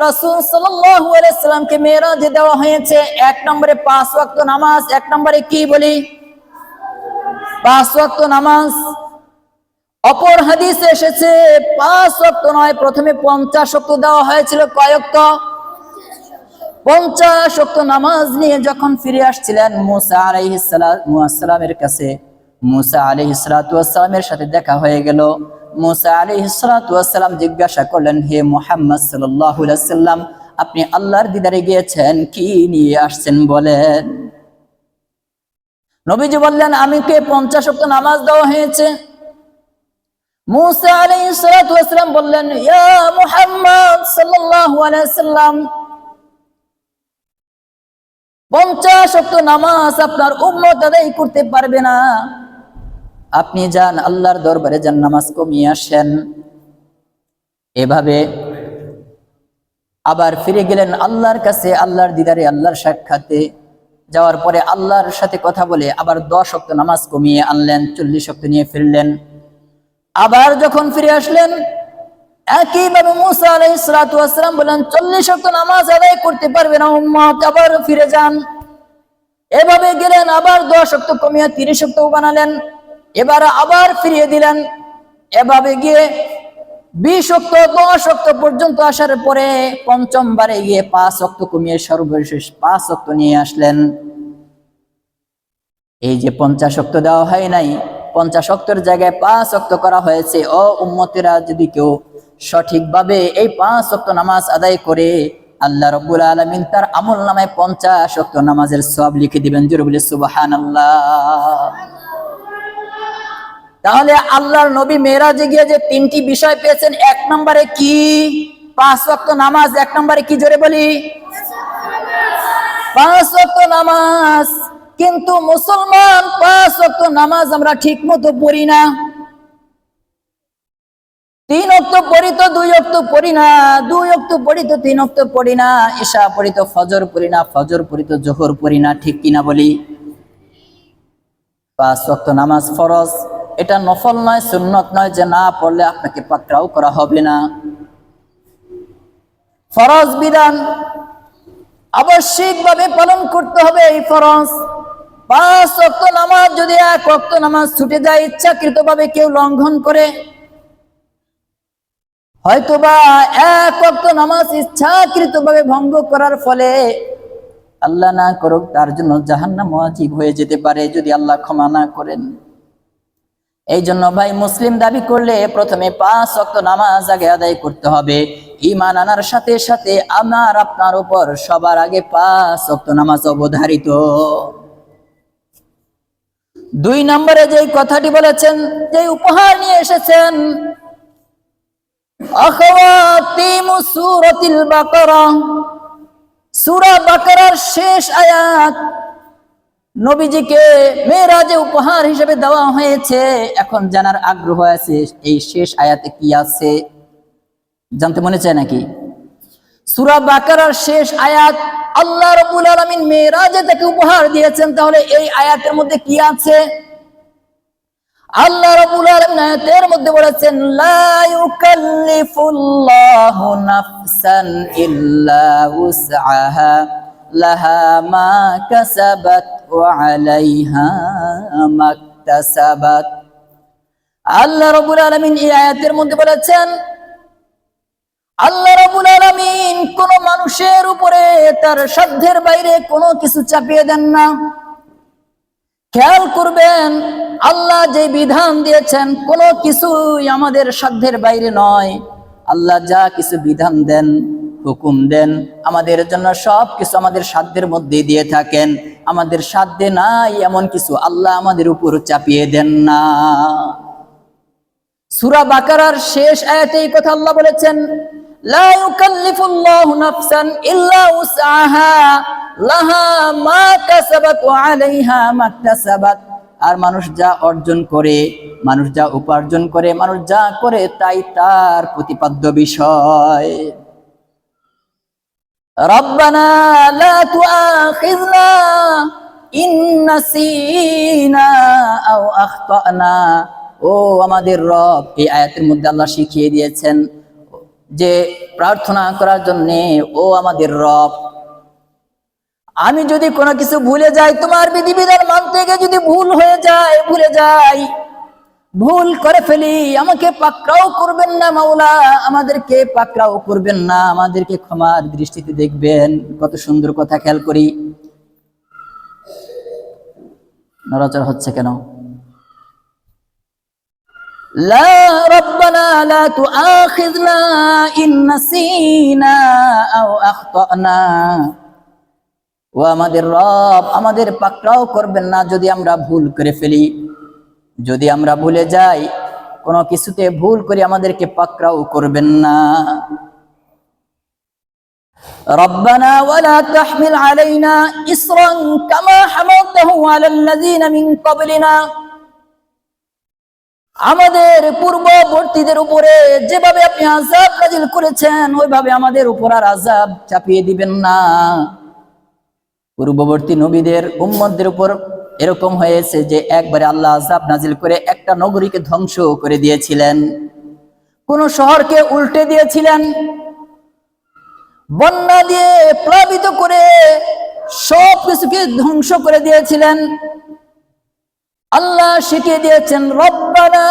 রাসূল সাল্লাল্লাহু আলাইহি সাল্লামকে মেরাজে দেওয়া হয়েছে। এক নম্বরে 5 ওয়াক্ত নামাজ, এক নম্বরে কি বলি 5 ওয়াক্ত নামাজ। অপর হাদিসে এসেছে 5 ওয়াক্ত নয়, প্রথমে 50 ওয়াক্ত দেওয়া হয়েছিল। কয় ওয়াক্ত? 50 ওয়াক্ত নামাজ নিয়ে যখন ফিরে আসছিলেন মুসা আলাইহিস সালামের কাছে, মুসা আলাইহিস সালামের সাথে দেখা হয়ে গেল। মুসা আলাইহিস সালাম জিজ্ঞাসা করলেন, হে মুহাম্মদ সাল্লাল্লাহু আলাইহি ওয়াসাল্লাম, আপনি আল্লাহর দিদারে গিয়েছেন, কি নিয়ে আসছেন বলেন। নবীজি বললেন, আমাকে 50 ওয়াক্ত নামাজ দেওয়া হয়েছে। মুসা আলাইহিস সালাম বললেন, ইয়া মুহাম্মদ সাল্লাল্লাহু আলাইহি ওয়াসাল্লাম, 50 ওয়াক্ত নামাজ আপনার উম্মত আদায় করতে পারবে না, আপনি যান আল্লাহর দরবারে যান, নামাজ কমিয়ে আসেন। এভাবে আবার ফিরে গেলেন আল্লাহর কাছে, আল্লাহর দিদারে, আল্লাহর সাক্ষাতে যাওয়ার পরে আল্লাহর সাথে কথা বলে আবার 10 ওয়াক্ত নামাজ কমিয়ে আনলেন, 40 ওয়াক্ত নিয়ে ফিরলেন। আবার যখন ফিরে আসলেন একইভাবে মুসা আলাইহিস সালাম বলেন, 40 ওয়াক্ত নামাজ আদায় করতে পারবে না উম্মত, আবার ফিরে যান। এভাবে গেলেন, আবার 10 ওয়াক্ত কমিয়ে 30 ওয়াক্ত বানালেন। এবার আবার ফিরিয়ে দিলেন। এভাবে গিয়ে 20 ওয়াক্ত 10 ওয়াক্ত পর্যন্ত আসার পরে পঞ্চমবারে গিয়ে 5 ওয়াক্ত কমিয়ে সর্বশেষ 5 ওয়াক্ত নিয়ে আসলেন। এই যে 50 ওয়াক্ত দেওয়া হয় নাই, 50 ওয়াক্তের জায়গায় 5 ওয়াক্ত করা হয়েছে। ও উম্মতেরা, যদি কেউ সঠিকভাবে এই 5 ওয়াক্ত নামাজ আদায় করে, আল্লাহ রাব্বুল আলামিন তার আমলনামায় 50 ওয়াক্ত নামাজের সওয়াব লিখে দিবেন। জোরে বলে সুবহানাল্লাহ। তাহলে আল্লাহর নবী মেরাজে গিয়ে যে 3টি বিষয় পেয়েছেন, এক নম্বরে কি 5 ওয়াক্ত নামাজ, এক নম্বরে কি জোরে বলি 5 ওয়াক্ত নামাজ। কিন্তু মুসলমান 5 ওয়াক্ত নামাজ আমরা ঠিক মতো পড়ি না। 3 ওয়াক্ত পড়ি তো 2 ওয়াক্ত পড়ি না, 2 ওয়াক্ত পড়ি তো 3 ওয়াক্ত পড়ি না, ইশা পড়ি তো ফজর পড়ি না, ফজর পড়ি তো জোহর পড়ি না, ঠিক কিনা বলি। 5 ওয়াক্ত নামাজ ফরজ, এটা নফল নয়, সুন্নত নয় যে না পড়লে আপনাকে পাকড়াও করা হবে না। ফরজ বিধান আবশ্যিকভাবে পালন করতে হবে। এই ফরজ 5 ওয়াক্ত নামাজ যদি 1 ওয়াক্ত নামাজ ছুটে যায়, ইচ্ছাকৃতভাবে কেউ লঙ্ঘন করে, হয়তোবা 1 ওয়াক্ত নামাজ ইচ্ছাকৃতভাবে ভঙ্গ করার ফলে আল্লাহ না করুক তার জন্য জাহান্নাম ওয়াজিব হয়ে যেতে পারে, যদি আল্লাহ ক্ষমা না করেন। এই জন্য ভাই, মুসলিম দাবি করলে প্রথমে 5 ওয়াক্ত নামাজ আগে আদায় করতে হবে। ঈমান আনার সাথে সাথে আমার আপনার উপর সবার আগে 5 ওয়াক্ত নামাজ অবধারিত। 2 নম্বরে যে কথাটি বলেছেন, যে উপহার নিয়ে এসেছেন, আখাওয়াতিমু সূরাতিল বাকারা, সূরা বাকারার শেষ আয়াত নবীজিকে মেরাজে উপহার হিসেবে দেওয়া হয়েছে। এখন জানার আগ্রহ আছে, এই শেষ আয়াতে কি আছে জানতে মনে চায় নাকি? সূরা বাকারার শেষ আয়াত আল্লাহ রাব্বুল আলামিন মেরাজে তাকে উপহার দিয়েছেন, তাহলে এই আয়াতের মধ্যে কি আছে? আল্লাহ রাব্বুল আলামিন আয়াতের মধ্যে বলেছেন, লা ইউকাল্লিফুল্লাহু নাফসান ইল্লা উসআহা লাহা মা কাসাবাত ওয়া আলাইহা মাকতাসাবাত। আল্লাহ রাব্বুল আলামিন এই আয়াতের মধ্যে বলেছেন, আল্লাহ রাব্বুল আলামিন কোন মানুষের উপরে তার সাধ্যের বাইরে কোনো কিছু চাপিয়ে দেন না। খেয়াল করবেন, আল্লাহ যে বিধান দিয়েছেন কোনো কিছুই আমাদের সাধ্যের বাইরে নয়। আল্লাহ যা কিছু বিধান দেন, হুকুম দেন আমাদের জন্য, সব কিছু আমাদের সাধ্যের মধ্যে দিয়ে থাকেন। আমাদের সাধ্যে নাই এমন কিছু আল্লাহ আমাদের উপর চাপিয়ে দেন না। সূরা বাকারার শেষ আয়াতে এই কথা আল্লাহ বলেছেন, লা ইউকাল্লিফুল্লাহু নাফসান ইল্লা উসআহা লাহা মা কাসাবাত ওয়া আলাইহা মাকতাসাবাত। আর মানুষ যা অর্জন করে, মানুষ যা উপার্জন করে, মানুষ যা করে তাই তার প্রতিপাদ্য বিষয়। রব্বানা লা তুআখিযনা ইন নাসিনা আও আখতানা। ও আমাদের রব, এই আয়াতের মধ্যে আল্লাহ শিখিয়ে দিয়েছেন যে প্রার্থনা করার জন্য, ও আমাদের রব, আমি যদি কোনো কিছু ভুলে যাই, তোমার বিধিবিধান মানতে গিয়ে যদি ভুল হয়ে যায়, ভুলে যাই, ভুল করে ফেলি, আমাকে পাকড়াও করবেন না মাওলা, আমাদেরকে পাকড়াও করবেন না, আমাদেরকে ক্ষমার দৃষ্টিতে দেখবেন। কত সুন্দর কথা, খেয়াল করি। নড়াচড়া হচ্ছে কেন? লা রব্বানা লা তুআখিযনা ইন নাসিনা আও আখতানা, ও আমাদের রব, আমাদের পাকড়াও করবেন না যদি আমরা ভুল করে ফেলি, যদি আমরা ভুলে যাই, কোনো কিছুতে ভুল করি, আমাদেরকে পাকড়াও করবেন না। রব্বানা ওয়ালা তাহমিল আলাইনা ইসরান কামা হামালতাহু আলাল্লাযিনা মিন ক্বাবলিনা, আমাদের পূর্ববর্তীদের উপরে যেভাবে আপনি আযাব নাযিল করেছেন, ওইভাবে আমাদের উপর আর আযাব চাপিয়ে দিবেন না। পূর্ববর্তী নবীদের উম্মতদের উপর এরকম হয়েছে যে একবারে আল্লাহ আযাব নাজিল করে একটা নগরীকে ধ্বংস করে দিয়েছিলেন, কোন শহরকে উল্টে দিয়েছিলেন, বন্যা দিয়ে প্লাবিত করে সব কিছুকে ধ্বংস করে দিয়েছিলেন। আল্লাহ শিখিয়ে দিয়েছেন, রব্বানা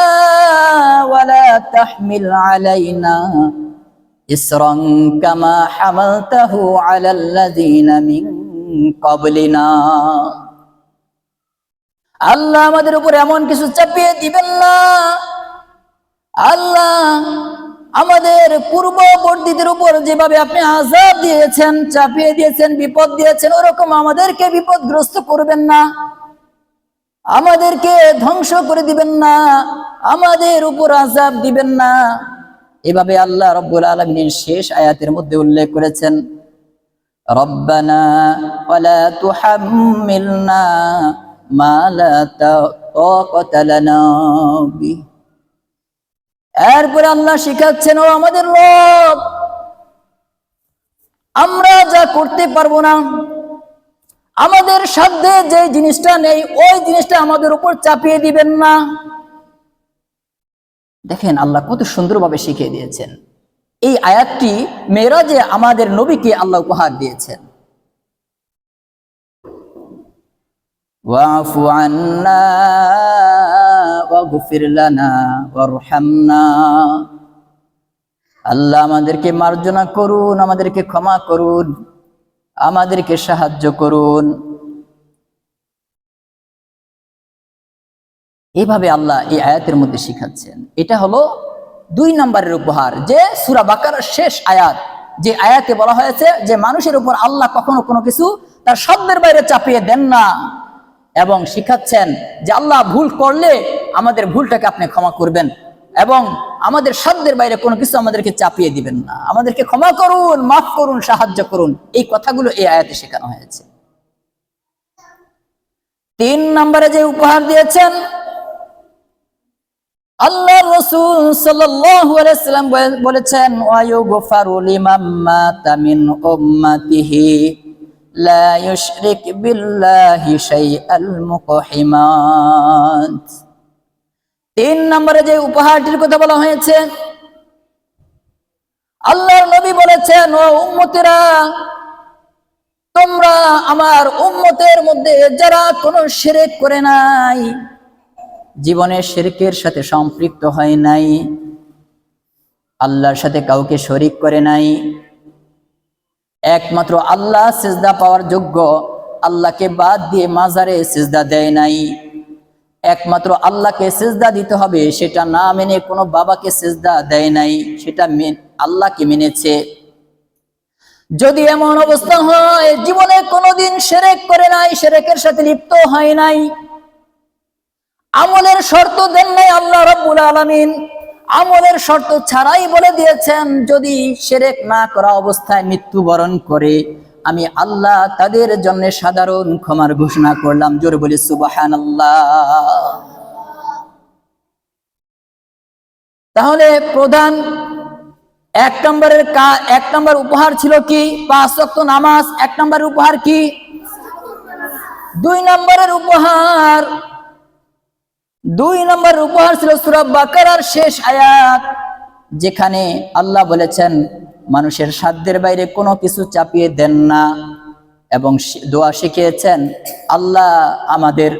ওয়ালা তাহমিল আলাইনা ইসরান কামা হামালতাহু আলাল্লাযিনা মিন ক্বাবলিনা, আল্লাহ আমাদের উপর এমন কিছু চাপিয়ে দিবেন না, আল্লাহ আমাদের পূর্ববর্তীদের উপর যেভাবে আপনি আযাব দিয়েছেন, চাপিয়ে দিয়েছেন, বিপদ দিয়েছেন, ওরকম আমাদেরকে বিপদগ্রস্ত করবেন না, আমাদেরকে ধ্বংস করে দিবেন না, আমাদের উপর আযাব দিবেন না। এভাবে আল্লাহ রাব্বুল আলামিন শেষ আয়াতের মধ্যে উল্লেখ করেছেন, রব্বানা ওয়ালা তুহাম্মিলনা মা লা তাকাতা লানা বি। এরপরে আল্লাহ শিখাচ্ছেন, ও আমাদের রব, আমরা যা করতে পারবো না, আমাদের সাধ্যে যে জিনিসটা নেই, ওই জিনিসটা আমাদের উপর চাপিয়ে দিবেন না। দেখেন আল্লাহ কত সুন্দরভাবে শিখিয়ে দিয়েছেন। এই আয়াতটি মেরাজে আমাদের নবীকে আল্লাহ উপহার দিয়েছেন। ওয়াফু আন্না ওয়াগফির লানা ওয়ারহামনা, আল্লাহ আমাদেরকে মার্জনা করুন, আমাদেরকে ক্ষমা করুন, আমাদেরকে সাহায্য করুন। এইভাবে আল্লাহ এই আয়াতের মধ্যে শিখাচ্ছেন। এটা হলো 2 নম্বরের উপহার, যে সূরা বাকারার শেষ আয়াত, যে আয়াতে বলা হয়েছে যে মানুষের উপর আল্লাহ কখনো কোনো কিছু তার সাধ্যের বাইরে চাপিয়ে দেন না, এবং শিখাচ্ছেন যে আল্লাহ ভুল করলে আমাদের ভুলটাকে আপনি ক্ষমা করবেন, এবং আমাদের সাধ্যের বাইরে কোনো কিছু আমাদেরকে চাপিয়ে দিবেন না, আমাদেরকে ক্ষমা করুন, মাফ করুন, সাহায্য করুন। এই কথাগুলো এই আয়াতে শেখানো হয়েছে। 3 নম্বরে যে উপহার দিয়েছেন, আল্লাহ রাসূল সাল্লাল্লাহু আলাইহি ওয়াসাল্লাম বলেছেন, ওয়ায়ুগফারু লিমান মাতা মিন উম্মাতিহি লা ইউশরিক বিল্লাহি শাইআল মুকহিমাত। 3 নম্বরে যে উপহারটির কথা বলা হয়েছে, আল্লাহর নবী বলেছেন, ও উম্মতেরা, তোমরা আমার উম্মতের মধ্যে যারা কোনো শিরক করে নাই, জীবনে শিরকের সাথে সম্পৃক্ত হয় নাই, আল্লাহর সাথে কাউকে শরীক করে নাই, একমাত্র আল্লাহ সিজদা পাওয়ার যোগ্য, আল্লাহকে বাদ দিয়ে মাজারে সিজদা দেয় নাই, একমাত্র আল্লাহকে সিজদা দিতে হবে সেটা না মেনে কোনো বাবাকে সিজদা দেয় নাই, সেটা আল্লাহকে মেনেছে। যদি এমন অবস্থা হয় জীবনে কোনোদিন শিরক করে নাই, শিরকের সাথে লিপ্ত হয় নাই, আমলের শর্ত দেন নাই আল্লাহ রাব্বুল আলামিন, আমলের শর্ত ছাড়াই বলে দিয়েছেন, যদি শিরক না করা অবস্থায় মৃত্যুবরণ করে, আমি আল্লাহ তাদের জন্য সাধারণ ক্ষমার ঘোষণা করলাম। জোরে বলি সুবহানাল্লাহ। তাহলে প্রধান 1 নম্বর উপহার ছিল কি? 5 ওয়াক্ত নামাজ। 1 নম্বরের উপহার কি? 2 নম্বরের উপহার ছিল সূরা বাকারার শেষ আয়াত, যেখানে আল্লাহ বলেছেন মানুষের সাধ্যের বাইরে কোনো কিছু চাপিয়ে দেন না, এবং দোয়া শিখিয়েছেন আল্লাহ আমাদের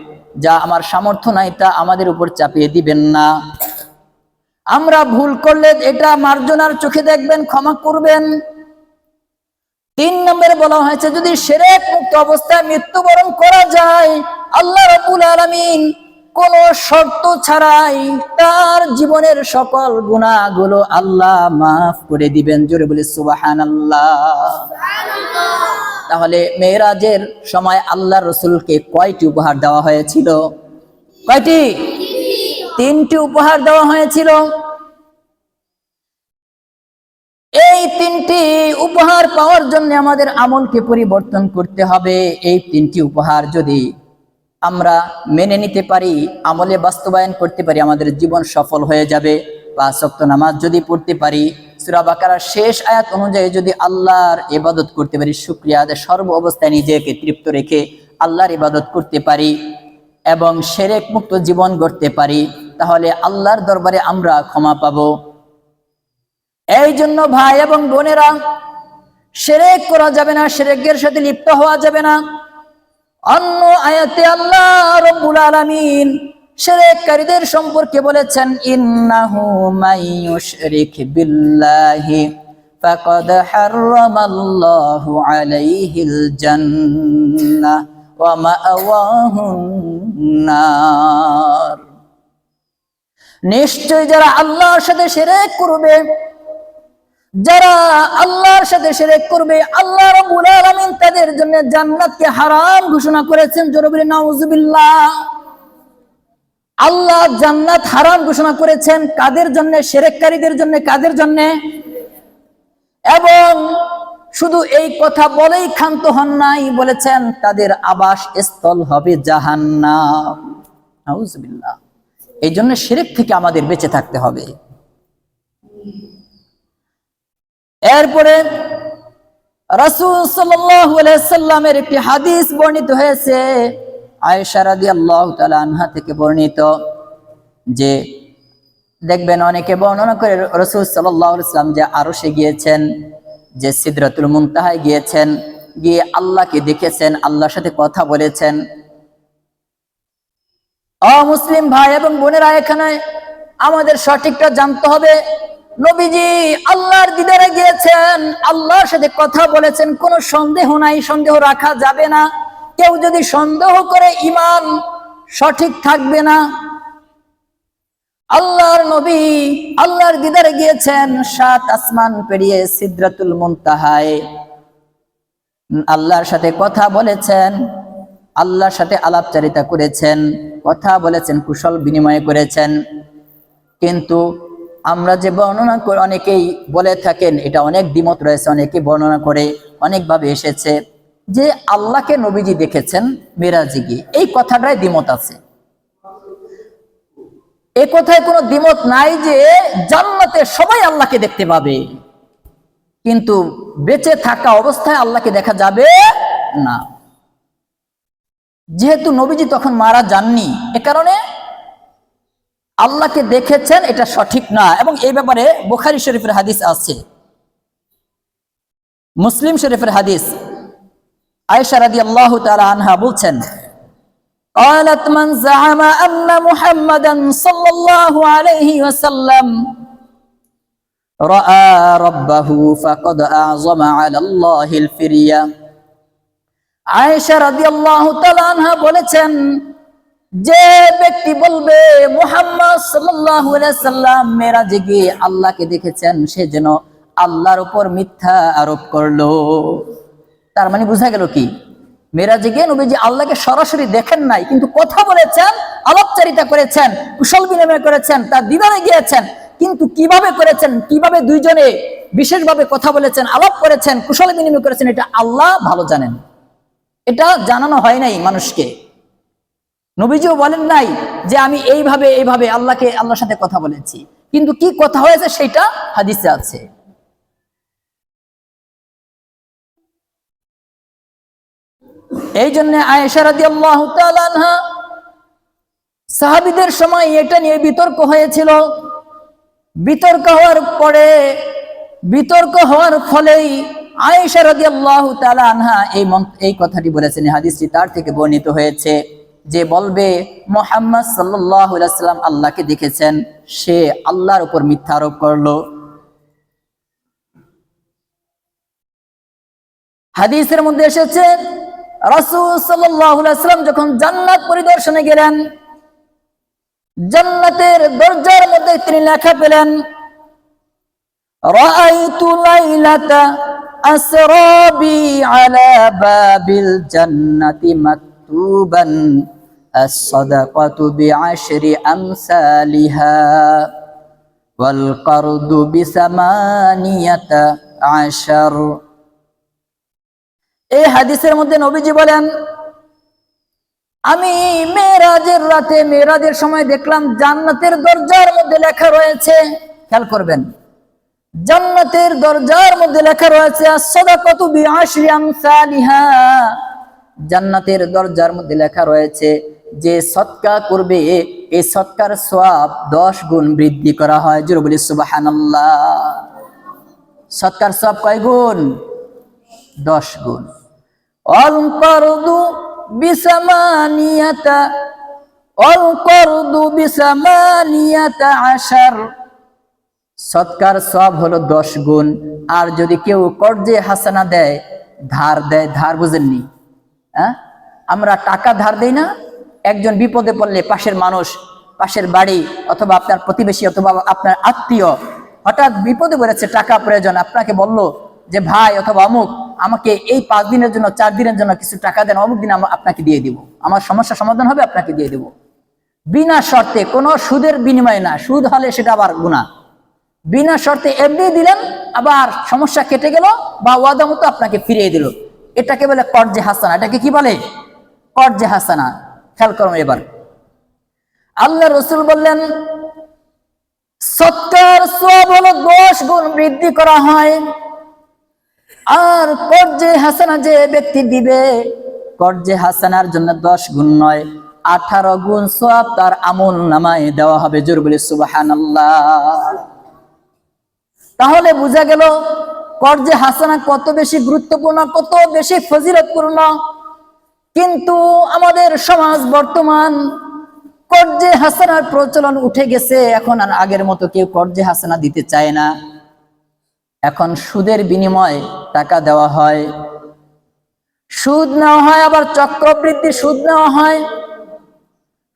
যা আমার সামর্থ্য নাই তা আমাদের উপর চাপিয়ে দিবেন না। আমরা ভুল করলে এটা মার্জনার চোখে দেখবেন, ক্ষমা করবেন। 3 নম্বরে বলা হয়েছে যদি শিরক মুক্ত অবস্থায় মৃত্যুবরণ করা যায়, আল্লাহ রাব্বুল আলামিন কোন শর্ত ছাড়াই তার জীবনের সকল গুনাহগুলো আল্লাহ মাফ করে দিবেন। জোরে বলি সুবহানাল্লাহ। তাহলে মেরাজের সময় আল্লাহর রাসূলকে কয়টি উপহার দেওয়া হয়েছিল? কয়টি? 3টি উপহার দেওয়া হয়েছিল। এই 3টি উপহার পাওয়ার জন্য আমাদের আমলকে পরিবর্তন করতে হবে। এই 3টি উপহার যদি আমরা মেনে নিতে পারি, আমলে বাস্তবায়ন করতে পারি, আমাদের জীবন সফল হয়ে যাবে। 5 ওয়াক্ত নামাজ যদি পড়তে পারি, সূরা বাকারার শেষ আয়াত অনুযায়ী যদি আল্লাহর ইবাদত করতে পারি, শুকরিয়া আদায় সর্ব অবস্থায় নিজেকে তৃপ্ত রেখে আল্লাহর ইবাদত করতে পারি এবং শিরক মুক্ত জীবন গড়তে পারি, তাহলে আল্লাহর দরবারে আমরা ক্ষমা পাবো। এই জন্য ভাই এবং বোনেরা, শিরক করা যাবে না, শিরকের সাথে লিপ্ত হওয়া যাবে না। অন্য আয়াতে আল্লাহ রাব্বুল আলামিন শিরককারীদের সম্পর্কে বলেছেন ইন্নাহু মাইয়ুশরিক বিল্লাহি ফাকাদ হারামাল্লাহু আলাইহিল জান্নাহ ওয়া মাআওয়াহুন নার। নিশ্চয় যারা আল্লাহর সাথে শিরক করবে, যারা আল্লাহর সাথে শিরক করবে, আল্লাহ রাব্বুল আলামিন তাদের জন্য জান্নাতকে হারাম ঘোষণা করেছেন। জোরে বলি নাউজুবিল্লাহ। আল্লাহ জান্নাত হারাম ঘোষণা করেছেন কাদের জন্য? শিরককারীদের জন্য। কাদের জন্য? এবং শুধু এই কথা বলেই ক্ষান্ত হন নাই, বলেছেন তাদের আবাস স্থল হবে জাহান্নাম। নাউজুবিল্লাহ। এই জন্য শিরক থেকে আমাদের বেঁচে থাকতে হবে। এরপরে রাসূল সাল্লাল্লাহু আলাইহি সাল্লামের একটি হাদিস বর্ণিত হয়েছে, আয়েশা রাদিয়াল্লাহু তাআলা আনহা থেকে বর্ণিত, যে দেখবেন অনেকে বর্ণনা করে রাসূল সাল্লাল্লাহু আলাইহি সাল্লাম যে আরশে গিয়েছেন, যে সিদরাতুল মুনতাহায় গিয়েছেন, গিয়ে আল্লাহকে দেখেছেন, আল্লাহর সাথে কথা বলেছেন। মুসলিম ভাই এবং বোনেরা, এখানে আমাদের সঠিকটা জানতে হবে। নবীজি আল্লাহর দিদারে গিয়েছেন, আল্লাহর সাথে কথা বলেছেন, কোনো সন্দেহ নাই, সন্দেহ রাখা যাবে না। কেউ যদি সন্দেহ করে ঈমান সঠিক থাকবে না। আল্লাহর নবী আল্লাহর দিদারে গিয়েছেন, 7 আসমান পেরিয়ে সিদরাতুল মুনতাহায় আল্লাহর সাথে কথা বলেছেন, আল্লাহর সাথে আলাপচারিতা করেছেন, কথা বলেছেন, কুশল বিনিময় করেছেন। কিন্তু আমরা যে বর্ণনা করে, অনেকেই বলে থাকেন, এটা অনেক দ্বিমত রয়েছে, অনেকে বর্ণনা করে অনেকভাবে এসেছে যে আল্লাহকে নবীজি দেখেছেন মেরাজে গিয়ে। এই কথাটাই দ্বিমত আছে। এই কথায় কোনো দ্বিমত নাই যে জান্নাতে সবাই আল্লাহকে দেখতে পাবে, কিন্তু বেঁচে থাকা অবস্থায় আল্লাহকে দেখা যাবে না। যেহেতু নবীজি তখন মারা যাননি, এ কারণে আল্লাহকে দেখেছেন এটা সঠিক না। এবং এই ব্যাপারে বুখারী শরীফের হাদিস আছে, মুসলিম শরীফের হাদিস। আয়েশা রাদিয়াল্লাহু তাআলা আনহা বলছেন, قالت من زعم أن محمدا صلى الله عليه وسلم رأى ربه فقد أعظم على الله الفرية। আয়েশা রাদিয়াল্লাহু তাআলা আনহা বলেছেন, যে ব্যক্তি বলবে মুহাম্মদ সাল্লাল্লাহু আলাইহি সাল্লাম মেরাজে গিয়ে আল্লাহকে দেখেছেন, সে যেন আল্লাহর উপর মিথ্যা আরোপ করলো। তার মানে বোঝা গেল কি, মেরাজে গিয়ে নবীজি আল্লাহকে সরাসরি দেখেন নাই, কিন্তু কথা বলেছেন, আলাপচারিতা করেছেন, কুশল বিনিময় করেছেন, তার দিদারে গিয়েছেন। কিন্তু কিভাবে করেছেন, কিভাবে দুইজনে বিশেষভাবে কথা বলেছেন, আলাপ করেছেন, কুশল বিনিময় করেছেন, এটা আল্লাহ ভালো জানেন। এটা জানানো হয় নাই মানুষকে। নবীজিও বলেন নাই যে আমি এইভাবে এইভাবে আল্লাহর সাথে কথা বলেছি, কিন্তু কি কথা হয়েছে সেটা হাদিসে আছে। এই জন্য আয়েশা রাদিয়াল্লাহু তাআলা আনহা, সাহাবীদের সময় এটা নিয়ে বিতর্ক হয়েছিল বিতর্ক হওয়ার পরে, বিতর্ক হওয়ার ফলেই আয়েশা রাদিয়াল্লাহু তাআলা আনহা এই কথাটি বলেছেন। হাদিসটি তার থেকে বর্ণিত হয়েছে যে বলবে মুহাম্মদ সাল্লাল্লাহু আলাইহি ওয়াসাল্লাম আল্লাহকে দেখেছেন, সে আল্লাহর উপর মিথ্যা আরোপ করলো। হাদিসের মধ্যে এসেছে রাসূল সাল্লাল্লাহু আলাইহি ওয়াসাল্লাম যখন জান্নাত পরিদর্শনে গেলেন, জান্নাতের দরজার মধ্যে তিনি লেখা পেলেন, রাআইতু লাইলাতা আসরা বি আলা বাবিল জান্নাতি মাকতুবান as-sadaqatu bi'ashri amsalha wal qardu bisamaniyata ashar। এই হাদিসের মধ্যে নবীজি বলেন, আমি মেরাজের রাতে, মেরাজের সময় দেখলাম জান্নাতের দরজার মধ্যে লেখা রয়েছে, খেয়াল করবেন, জান্নাতের দরজার মধ্যে লেখা রয়েছে as-sadaqatu bi'ashri amsalha, জান্নাতের দরজার মধ্যে লেখা রয়েছে যে সদকা করবে এই সদকার সওয়াব 10 গুণ বৃদ্ধি করা হয়। জোরে বলি সুবহানাল্লাহ। সদকার সওয়াব কয় গুণ? 10 গুণ। আল করদু বিসামানিয়াতা, আল করদু বিসামানিয়াতা আশার, সদকার সওয়াব হলো 10 গুণ। আর যদি কেউ কর্জে হাসানা দেয়, ধার দেয়, ধার বুঝেননি? হ্যাঁ, আমরা টাকা ধার দেই না? একজন বিপদে পড়লে পাশের মানুষ, পাশের বাড়ি অথবা আপনার প্রতিবেশী অথবা আপনার আত্মীয় হঠাৎ বিপদে পড়েছে, টাকা প্রয়োজন, আপনাকে বলল যে ভাই অথবা অমুক আমাকে এই 5 দিনের জন্য 4 দিনের জন্য কিছু টাকা দেন, অমুক দিন আপনাকে দিয়ে দিব, আমার সমস্যা সমাধান হবে, আপনাকে দিয়ে দিব। বিনা শর্তে, কোনো সুদের বিনিময়ে না, সুদ হলে সেটা আবার গুনাহ। বিনা শর্তে এমনি দিলেন, আবার সমস্যা কেটে গেল বা ওয়াদা মতো আপনাকে ফিরিয়ে দিল, এটাকে বলে কর্জে হাসানা। এটাকে কি বলে? কর্জে হাসানা। খেয়াল করুন এবার, আল্লাহ রাসূল বললেন সদকার সওয়াব হলো 10 গুণ বৃদ্ধি করা হয়। আর কর্জে হাসানা যে ব্যক্তি দিবে, কর্জে হাসানার জন্য 10 গুণ নয়, 18 গুণ সওয়াব তার আমল নামায় দেওয়া হবে। জোরে বলি সুবহানাল্লাহ। তাহলে বোঝা গেল কর্জে হাসানা কত বেশি গুরুত্বপূর্ণ, কত বেশি ফজিলতপূর্ণ। কিন্তু আমাদের সমাজ বর্তমান কর্জে হাসানার প্রচলন উঠে গেছে। এখন আর আগের মতো কেউ কর্জে হাসানা দিতে চায় না। এখন সুদের বিনিময়ে টাকা দেওয়া হয়, সুদ নেওয়া হয়, আবার চক্রবৃদ্ধি সুদ নেওয়া হয়।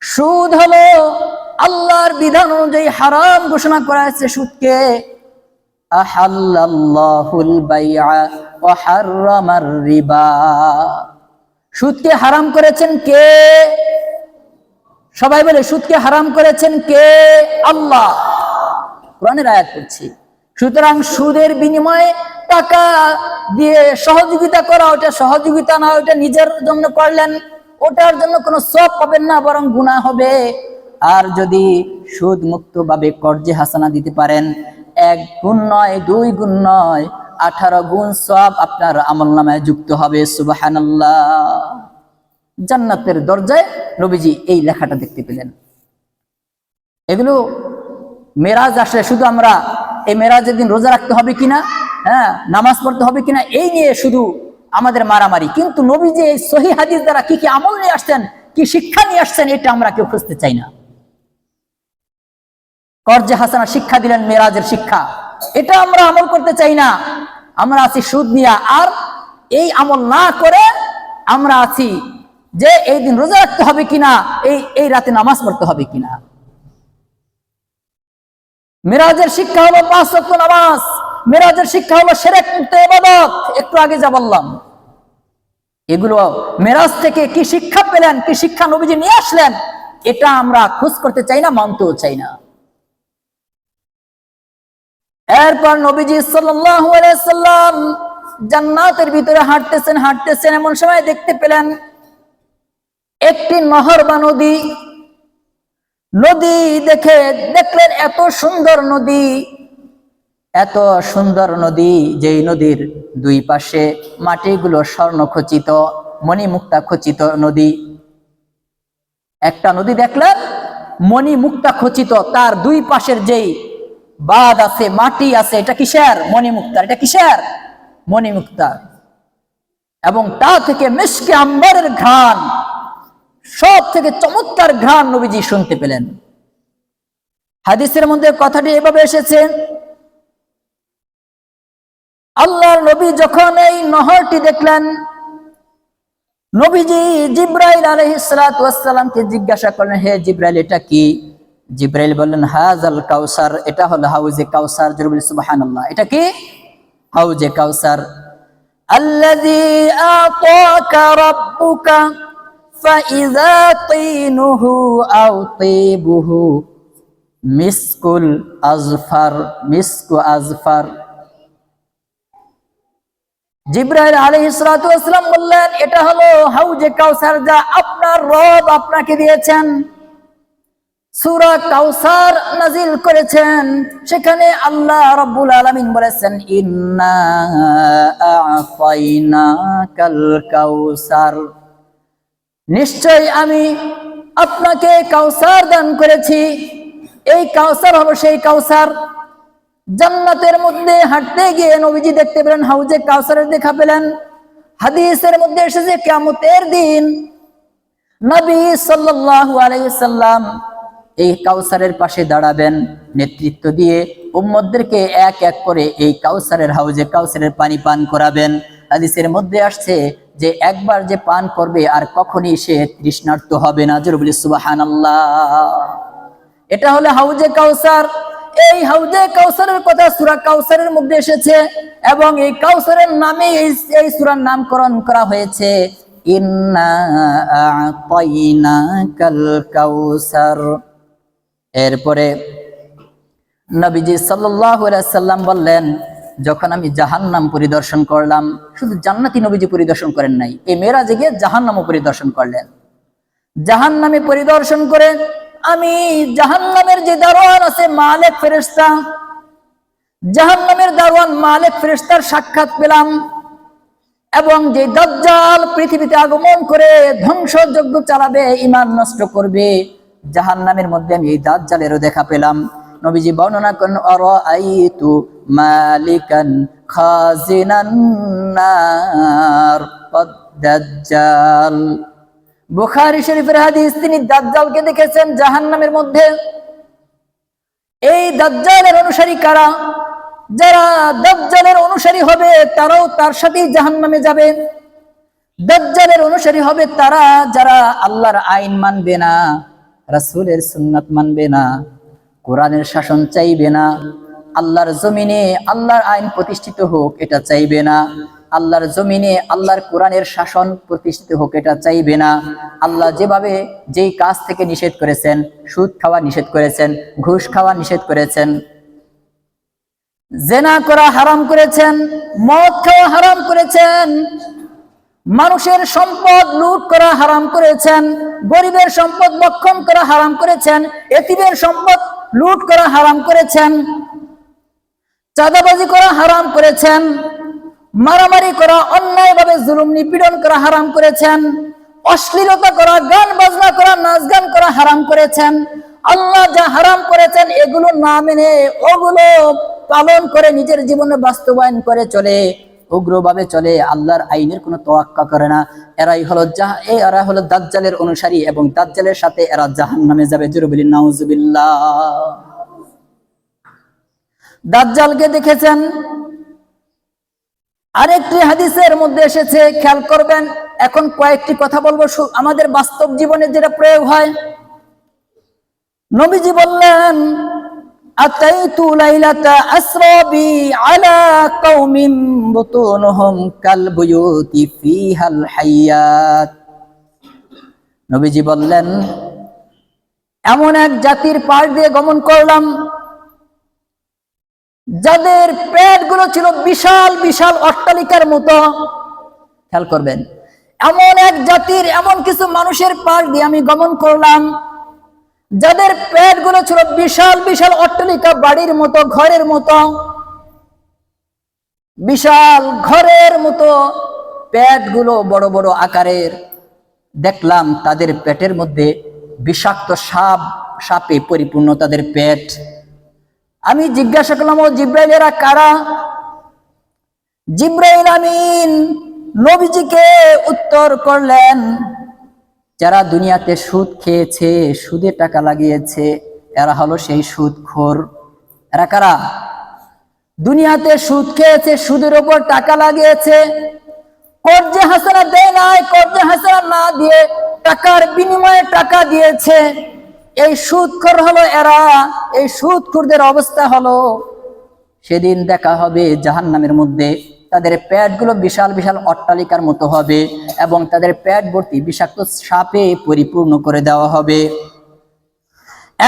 সুদ হলো আল্লাহর বিধান অনুযায়ী হারাম ঘোষণা করা হয়েছে সুদকে। আহাল্লাল্লাহুল বাইআ ওয়া হাররামার রিবা, সুদকে হারাম করেছেন কে? সবাই বলে সুদকে হারাম করেছেন কে? আল্লাহ। কোরআনের আয়াত পড়ছি। সুতরাং সুদের বিনিময়ে টাকা দিয়ে সহযোগিতা করা, ওটা সহযোগিতা না, ওটা নিজের জন্য করলেন, ওটার জন্য কোনো সওয়াব পাবেন না, বরং গুনাহ হবে। আর যদি সুদ মুক্ত ভাবে কর্জে হাসানা দিতে পারেন, 1 গুণ নয়, 2 গুণ নয়, 18 গুণ সওয়াব আপনার আমলনামায় যুক্ত হবে। সুবহানাল্লাহ। জান্নাতের দরজায় নবীজি এই লেখাটা দেখতে পেলেন। এগুলো মেরাজ আসলে শুধু আমরা এই মেরাজের দিন রোজা রাখতে হবে কিনা, হ্যাঁ, নামাজ পড়তে হবে কিনা, এই নিয়ে শুধু আমাদের মারামারি। কিন্তু নবীজি এই সহিহ হাদিস দ্বারা কি কি আমল নিয়ে আসছেন, কি শিক্ষা নিয়ে আসছেন, এটা আমরা কেউ খুঁজতে চাই না। কর্জে হাসানা শিক্ষা দিলেন, মেরাজের শিক্ষা, এটা আমরা আমল করতে চাই না। আমরা আছি সুদ নিয়া, আর এই আমল না করে আমরা আছি যে এই দিন রোজা রাখতে হবে কিনা, এই রাতে নামাজ পড়তে হবে কিনা। মেরাজের শিক্ষা হলো 5 ওয়াক্ত নামাজ, মেরাজের শিক্ষা হলো শিরক মুক্ত ইবাদত। একটু আগে যা বললাম, এগুলো মেরাজ থেকে কি শিক্ষা পেলেন, কি শিক্ষা নবীজি নিয়ে আসলেন, এটা আমরা খোঁজ করতে চাই না, মানতেও চাই না। এরপর নবীজি সাল্লাল্লাহু আলাইহি সাল্লাম জান্নাতের ভিতরে হাঁটতেছেন, এমন সময় দেখতে পেলেন একটি নহর বা নদী। দেখলেন এত সুন্দর নদী, এত সুন্দর নদী, যেই নদীর 2 পাশে মাটিগুলো স্বর্ণ খচিত, মণিমুক্তা খচিত নদী। একটা নদী দেখলেন মণিমুক্তা খচিত, তার 2 পাশের যেই বাদ আছে, মাটি আছে, এটা কিসের? মণিমুক্তার। এটা কিসের? মণিমুক্তার। এবং তা থেকে মিশকে আম্বরের ঘ্রাণ, সব থেকে চমৎকার ঘ্রাণ নবীজি শুনতে পেলেন। হাদিসের মধ্যে কথাটি এভাবে এসেছে, আল্লাহর নবী যখন এই নহরটি দেখলেন, নবীজি জিব্রাইল আলাইহিস সালাতু ওয়াস সালামকে জিজ্ঞাসা করলেন, হে জিব্রাইল, এটা কি? জিব্রাইল বললেন, হাযাল কাউসার, এটা হলো হাউজে কাউসার। জোরে বলি সুবহানাল্লাহ। এটা কি? হাউজে কাউসার। আল্লাযী আতাকা রাব্বুকা ফাইযা তিনুহু আও তিবুহু মিসকুল আজফার, মিসকু আজফার। জিব্রাইল আলাইহিস সালাতু ওয়াস সালাম বললেন, এটা হলো হাউজে কাউসার, যা আপনার রব আপনাকে দিয়েছেন। সূরা কাউসার নাজিল করেছেন, সেখানে আল্লাহ রাব্বুল আলামিন বলেছেন, ইন্না আ'তাইনাকাল কাউসার, নিশ্চয় আমি আপনাকে কাউসার দান করেছি। এই কাউসার হলো সেই কাউসার। জান্নাতের মধ্যে হাঁটতে গিয়ে নবীজি দেখতে পেলেন হাউজে কাউসারের দেখা পেলেন। হাদিসের মধ্যে এসেছে কিয়ামতের দিন নবী সাল্লাল্লাহু আলাইহি সাল্লাম এই কাউসারের পাশে দাঁড়াবেন, নেতৃত্ব দিয়ে উম্মতদেরকে এক এক করে এই কাউসারের হাউজে কাউসারের পানি পান করাবেন। হাদিসের মধ্যে আসছে যে একবার যে পান করবে আর কখনই সে তৃষ্ণার্ত হবে না। জোরে বলি সুবহানাল্লাহ। এটা হলো হাউজে কাউসার। এই হাউজে কাউসারের কথা সূরা কাউসারের মধ্যে এসেছে এবং এই কাউসারের নামে এই সূরার নামকরণ করা হয়েছে, ইন্না আ'তাইনাকাল কাউসার। এরপরে নবীজি সাল্লাল্লাহু আলাইহি সাল্লাম বললেন, যখন আমি জাহান্নাম পরিদর্শন করলাম, শুধু জান্নাতি নবীজি পরিদর্শন করেন নাই, এই মেরাজে গিয়ে জাহান্নামও পরিদর্শন করলেন। জাহান্নামে পরিদর্শন করে আমি জাহান্নামের যে দারোয়ান আছে মালিক ফেরেশতা, জাহান্নামের দারোয়ান মালিক ফেরেশতার সাক্ষাৎ পেলাম। এবং যে দাজ্জাল পৃথিবীতে আগমন করে ধ্বংসযজ্ঞ চালাবে, ঈমান নষ্ট করবে, জাহান্নামের মধ্যে আমি এই দাজ্জালেরও দেখা পেলাম। নবীজি বর্ণনা করেন, আরাআইতু মালিকান খাজিনান নার দাজ্জাল। বুখারী শরীফের হাদিস, তিনি দাজ্জালকে দেখেছেন জাহান্নামের মধ্যে। এই দাজ্জালের অনুসারী কারা? যারা দাজ্জালের অনুসারী হবে তারাও তার সাথেই জাহান্নামে যাবে। দাজ্জালের অনুসারী হবে তারা যারা আল্লাহর আইন মানবে না, রাসূলের সুন্নাত মানবে না, কোরআনের শাসন চাইবে না, আল্লাহর জমিনে আল্লাহর আইন প্রতিষ্ঠিত হোক এটা চাইবে না, আল্লাহর জমিনে আল্লাহর কোরআনের শাসন প্রতিষ্ঠিত হোক এটা চাইবে না। আল্লাহ যেভাবে যেই কাজ থেকে নিষেধ করেছেন, সুদ খাওয়া নিষেধ করেছেন, ঘুষ খাওয়া নিষেধ করেছেন, জেনা করা হারাম করেছেন, মদ খাওয়া হারাম করেছেন, মানুষের সম্পদ লুট করা হারাম করেছেন, গরিবের সম্পদ ভক্ষণ করা হারাম করেছেন, এতিমের সম্পদ লুট করা হারাম করেছেন, চাঁদাবাজি করা হারাম করেছেন, মারামারি করা, অন্যায়ভাবে জুলুম নিপীড়ন করা হারাম করেছেন, অশ্লীলতা করা, গান বাজনা করা, নাচ গান করা হারাম করেছেন। আল্লাহ যা হারাম করেছেন এগুলো না মেনে ওগুলো পালন করে নিজের জীবনে বাস্তবায়ন করে চলে, উগ্রভাবে চলে, আল্লাহর আইনের কোনো তোয়াক্কা করে না, এরা হলো দাজ্জালের অনুসারী এবং দাজ্জালের সাথে এরা জাহান্নামে যাবে। জোরে বলি নাউজুবিল্লাহ। দাজ্জালকে দেখেছেন। আরেকটি হাদিসের মধ্যে এসেছে, খেয়াল করবেন। এখন কয়েকটি কথা বলবো আমাদের বাস্তব জীবনে যেটা প্রয়োগ হয়। নবীজি বললেন, আতাইতু লাইলাতা আসরাবি আলা কওমিন বুতুনহুম কাল বুয়ুতি ফিহাল হায়াত। নবীজি বললেন, এমন এক জাতির পাশ দিয়ে গমন করলাম যাদের পেটগুলো ছিল বিশাল বিশাল অট্টালিকার মতো। খেয়াল করবেন, এমন এক জাতির, এমন কিছু মানুষের পাশ দিয়ে আমি গমন করলাম যাদের পেটগুলো ছিল বিশাল বিশাল অট্টালিকা, বাড়ির মতো, ঘরের মতো, বিশাল ঘরের মতো পেটগুলো বড় বড় আকারের। দেখলাম তাদের পেটের মধ্যে বিষাক্ত সাপে পরিপূর্ণ তাদের পেট। আমি জিজ্ঞাসা করলাম, ও জিব্রাইল এরা কারা? জিব্রাইল আমিন নবীজিকে উত্তর করলেন, যারা দুনিয়াতে সুদ খেয়েছে, সুদে টাকা লাগিয়েছে, এরা হলো সেই সুদখোর। এরা কারা? দুনিয়াতে সুদ খেয়েছে, সুদের উপর টাকা লাগিয়েছে, কর্জে হাসানা দেয় নাই, কর্জে হাসানা না দিয়ে টাকার বিনিময়ে টাকা দিয়েছে, এই সুদখোর হলো এরা। এই সুদখোরদের অবস্থা হলো, সেদিন দেখা হবে জাহান্নামের মধ্যে তাদের পেটগুলো বিশাল বিশাল অট্টালিকার মতো হবে এবং তাদের পেট ভর্তি বিষাক্ত সাপে পরিপূর্ণ করে দেওয়া হবে।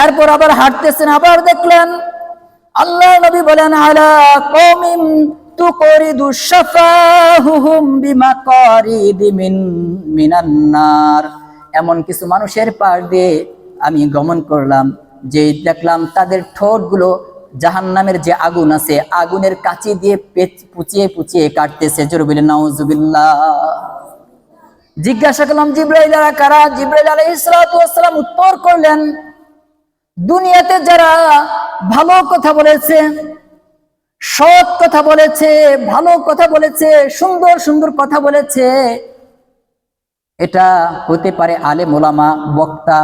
এরপর আবার হাঁটতেছেন, আবার দেখলেন আল্লাহ নবী বলেন, আলা কওমিন তুকরিদু শাফাহুহুম বিমাকারিদি মিনান নার। এমন কিছু মানুষের পাশ দিয়ে আমি গমন করলাম, যে দেখলাম তাদের ঠোঁটগুলো জাহান্নামের যে আগুন আছে, আগুনের কাঁচি দিয়ে পুচিয়ে পুচিয়ে কাটতেছে। জোরে বলেন নাউজুবিল্লাহ। জিজ্ঞাসা করলাম, জিব্রাইল এরা কারা? জিব্রাইল আলাইহিস সালাতু ওয়াস সালাম উত্তর করলেন, দুনিয়াতে যারা ভালো কথা বলেছে, সৎ কথা বলেছে, ভালো কথা বলেছে, সুন্দর সুন্দর কথা বলেছে, এটা হতে পারে আলেম ওলামা, বক্তা,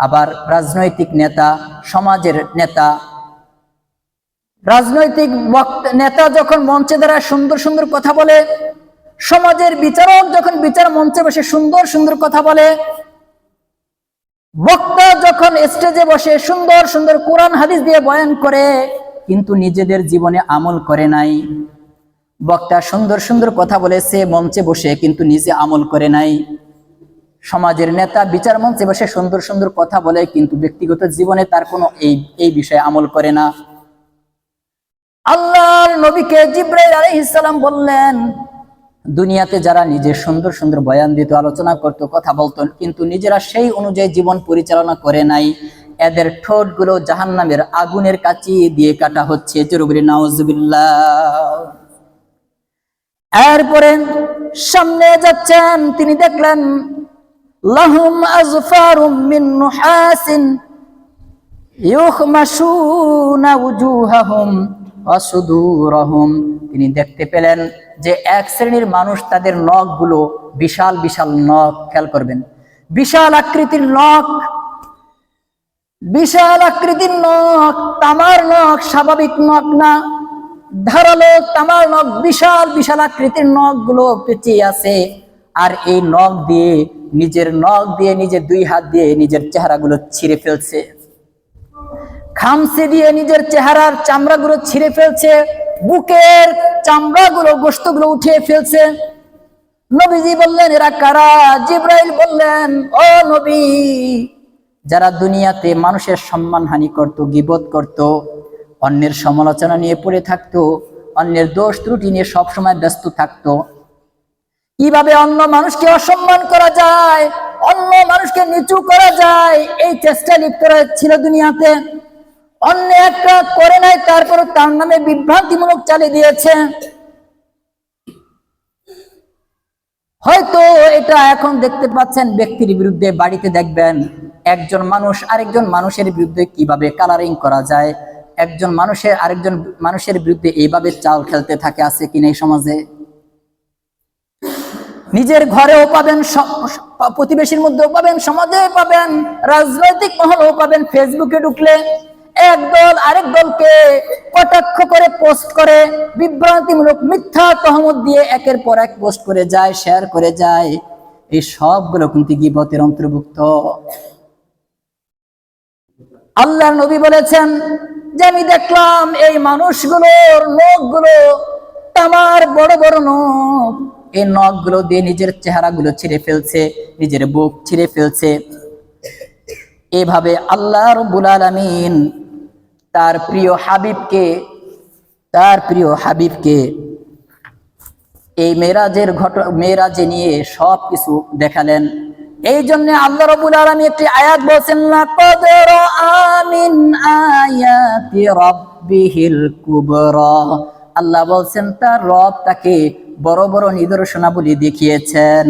আবার রাজনৈতিক নেতা, সমাজের নেতা। রাজনৈতিক নেতা যখন মঞ্চে দ্বারা সুন্দর সুন্দর কথা বলে, সমাজের বিচারক যখন বিচার মঞ্চে বসে সুন্দর সুন্দর কথা বলে, বক্তা যখন স্টেজে বসে সুন্দর সুন্দর কোরআন হাদিস দিয়ে বয়ান করে, কিন্তু নিজেদের জীবনে আমল করে নাই। বক্তা সুন্দর সুন্দর কথা বলেছে মঞ্চে বসে, কিন্তু নিজে আমল করে নাই। সমাজের নেতা বিচার মঞ্চে বসে সুন্দর সুন্দর কথা বলে, কিন্তু ব্যক্তিগত জীবনে তার কোনো এই বিষয়ে আমল করে না। আল্লাহর নবীকে জিব্রাইল আলাইহিস সালাম বললেন, দুনিয়াতে যারা নিজে সুন্দর সুন্দর বয়ান দিত, আলোচনা করত, কথা বলতো, কিন্তু নিজেরা সেই অনুযায়ী জীবন পরিচালনা করে নাই, এদের ঠোঁটগুলো জাহান্নামের আগুনের কাঁচি দিয়ে কাটা হচ্ছে। জোরে বলি নাউজুবিল্লাহ। এরপরে সামনে যাচ্ছেন, তিনি দেখলেন লাহুম আযফারুম মিন নুহাসিন ইউখমাশুনা উজুহাহুম ওয়া সুদুরহুম। তিনি দেখতে পেলেন যে এক শ্রেণীর মানুষ, তাদের নখগুলো বিশাল বিশাল নখ, খেয়াল করবেন, বিশাল আকৃতির নখ, বিশাল আকৃতির নখ, তামার নখ, স্বাভাবিক নখ না, ধারালো তামার নখ, বিশাল বিশাল আকৃতির নখগুলো পেঁচিয়ে আছে। আর এই নখ দিয়ে, নিজের নখ দিয়ে, নিজের দুই হাত দিয়ে নিজের চেহারাগুলো ছিঁড়ে ফেলছে, খামচে দিয়ে নিজের চেহারার চামড়াগুলো ছিঁড়ে ফেলছে, বুকের চামড়াগুলো, গোশতগুলো উঠিয়ে ফেলছে। নবীজি বললেন, এরা কারা? জিব্রাইল বললেন, ও নবী, যারা দুনিয়াতে মানুষের সম্মানহানি করত, গীবত করত, অন্যের সমালোচনা নিয়ে পড়ে থাকতো, অন্যের দোষ ত্রুটি নিয়ে সবসময় ব্যস্ত থাকতো, কিভাবে অন্য মানুষকে অসম্মান করা যায়, অন্য মানুষকে নিচু করা যায়, এই চেষ্টা লিপ্ত ছিল দুনিয়াতে। অন্য একটা করে নাই, তারপর তার নামে বিভ্রান্তিমূলক চালিয়ে দিয়েছে। হয়তো এটা এখন দেখতে পাচ্ছেন ব্যক্তির বিরুদ্ধে, বাড়িতে দেখবেন একজন মানুষ আরেকজন মানুষের বিরুদ্ধে কিভাবে কালারিং করা যায়, একজন মানুষের আরেকজন মানুষের বিরুদ্ধে এইভাবে চাল খেলতে থাকে, আছে কিনা এই সমাজে? নিজের ঘরেও পাবেন, প্রতিবেশীর মধ্যেও পাবেন, সমাজে পাবেন, রাজনৈতিক মহলেও পাবেন। ফেসবুকে ঢুকলে একদল আরেক দলকে কটাক্ষ করে পোস্ট করে, বিভ্রান্তিমূলক মিথ্যা তহমত দিয়ে একের পর এক পোস্ট করে যায়, শেয়ার করে যায়। এই সবগুলো কিন্তু গীবতের অন্তর্ভুক্ত। আল্লাহর নবী বলেছেন যে আমি দেখলাম এই মানুষগুলোর নখগুলো তামার বড় বড় নখ, এই নখগুলো দিয়ে নিজের চেহারাগুলো ছিঁড়ে ফেলছে, নিজের বুক ছিঁড়ে ফেলছে। এভাবে আল্লাহ রাব্বুল আলামিন তার প্রিয় হাবিবকে এই মেরাজে নিয়ে সবকিছু দেখালেন। এই জন্য আল্লাহ রাব্বুল আলামিন একটি আয়াত বলেছেন, লাকাদ রাআ মিন আয়াতি রাব্বিহিল কুবরা। আল্লাহ বলছেন তার রব তাকে বড় বড় নিদর্শনাবলী দেখিয়েছেন।